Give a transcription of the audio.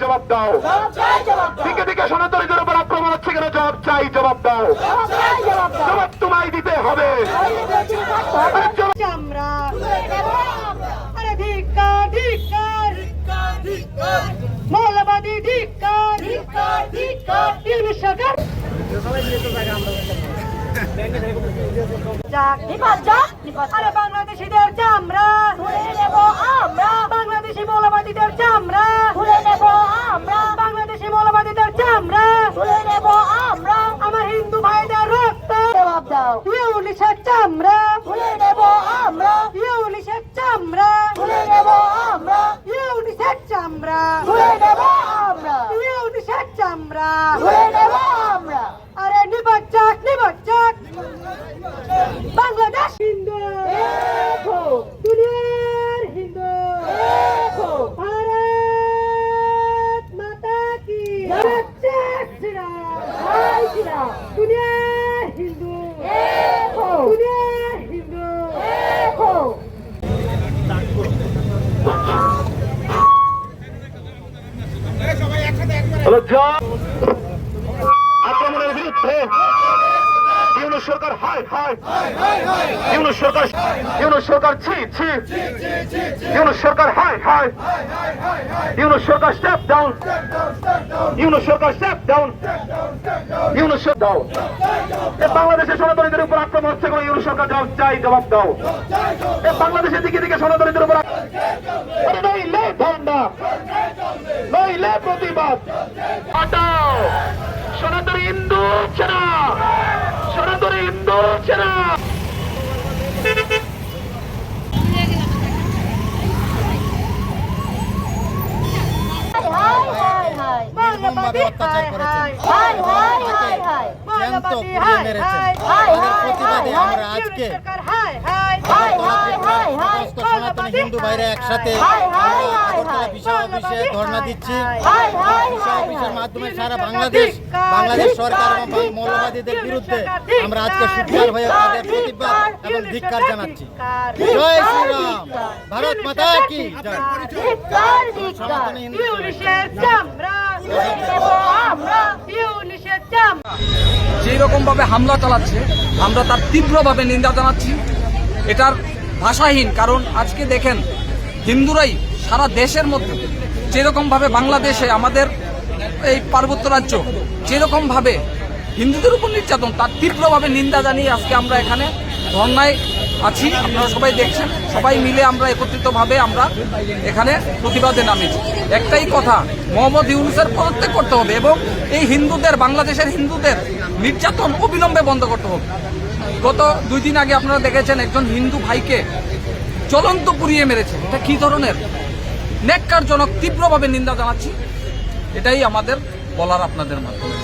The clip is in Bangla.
জবাব দাও। দিকে দিকে সনাতনীদের উপর আক্রমণ হচ্ছে কেন? জবাব চাই, জবাব দাও। জবাব তোমায় দিতে হবে। মৌলবাদী ধিক্কার, সরকার আরে বাংলাদেশিদের চামড়া তুলে নেব আমরা, বাংলাদেশি মৌলবাদীদের চামড়া তুলে নেব আমরা, বাংলাদেশি মৌলবাদীদের চামড়া তুলে নেব আমরা, আমার হিন্দু ভাইদের রক্ত জবাব দাও। ইউনিসের চামড়া তুলে নেব আমরা, ইউনিসের চামড়া তুলে নেব আমরা, ইউনিসের চামড়া তুলে নেব আমরা, ইউনিসের চামড়া তুলে নেব আমরা। আরে নিবাচক নিবাচক বাংলাদেশ হিন্দু দেখো, দুনিয়ার হিন্দু দেখো, ভারত মাতা কি দুনিয়ার হিন্দু দেখো, দুনিয়ার হিন্দু দেখো। আক্রমণের বিরুদ্ধে ইউনুস সরকার হায় হায়, ইউনুস সরকার, ইউনুস সরকার ছি ছি, ইউনুস সরকার হায় হায়, ইউনুস সরকার স্টেপ ডাউন, ইউনুস সরকার স্টেপ ডাউন, ইউনুস সরকার দাও। বাংলাদেশের সনাতনীদের উপর আক্রমণ হচ্ছে কোনো ইউনুস সরকার জবাব চাই, জবাব দাও। বাংলাদেশের দিকে দিকে সনাতনীদের উপর নইলে ঠান্ডা, নইলে প্রতিবাদ হটাও। সনাতনী হিন্দু ছেড়া, সনাতনী হিন্দু ছেড়া। নির্মমভাবে অত্যাচার করেছেন, জ্যান্ত পুড়িয়ে মেরেছেন। তাদের প্রতিবাদে আমরা আজকে সনাতনী হিন্দু ভাইরা একসাথে আগরতলা বিশাল অফিসে ধর্ণা দিচ্ছি। বিশাল অফিসের মাধ্যমে সারা বাংলাদেশ সরকার এবং মৌলবাদীদের বিরুদ্ধে আমরা আজকে সুবিচার হয়ে তাদের প্রতিবাদ এবং ধিক্কার জানাচ্ছি। জয় শ্রীরাম, ভারত মাতা কি জয়। সনাতনী হিন্দু যেই রকম ভাবে হামলা চালাচ্ছে আমরা তার তীব্রভাবে নিন্দা জানাচ্ছি। এটার ভাষাহীন, কারণ আজকে দেখেন হিন্দুরাই সারা দেশের মধ্যে যেরকম ভাবে বাংলাদেশে আমাদের এই পার্বত্য রাজ্য যেরকম ভাবে হিন্দুদের উপর নির্যাতন, তার তীব্রভাবে নিন্দা জানিয়ে আজকে আমরা এখানে ধর্নায় আছি। আপনারা সবাই দেখছেন, সবাই মিলে আমরা একত্রিতভাবে আমরা এখানে প্রতিবাদে নামেছি। একটাই কথা, মোহাম্মদ ইউনূসের পদত্যাগ করতে হবে এবং এই হিন্দুদের, বাংলাদেশের হিন্দুদের নির্যাতন অবিলম্বে বন্ধ করতে হবে। গত 2 দিন আগে আপনারা দেখেছেন একজন হিন্দু ভাইকে জ্বলন্ত পুড়িয়ে মেরেছে। এটা কি ধরনের ন্যাক্কারজনক, তীব্রভাবে নিন্দা জানাচ্ছি। এটাই আমাদের বলার আপনাদের মাধ্যমে।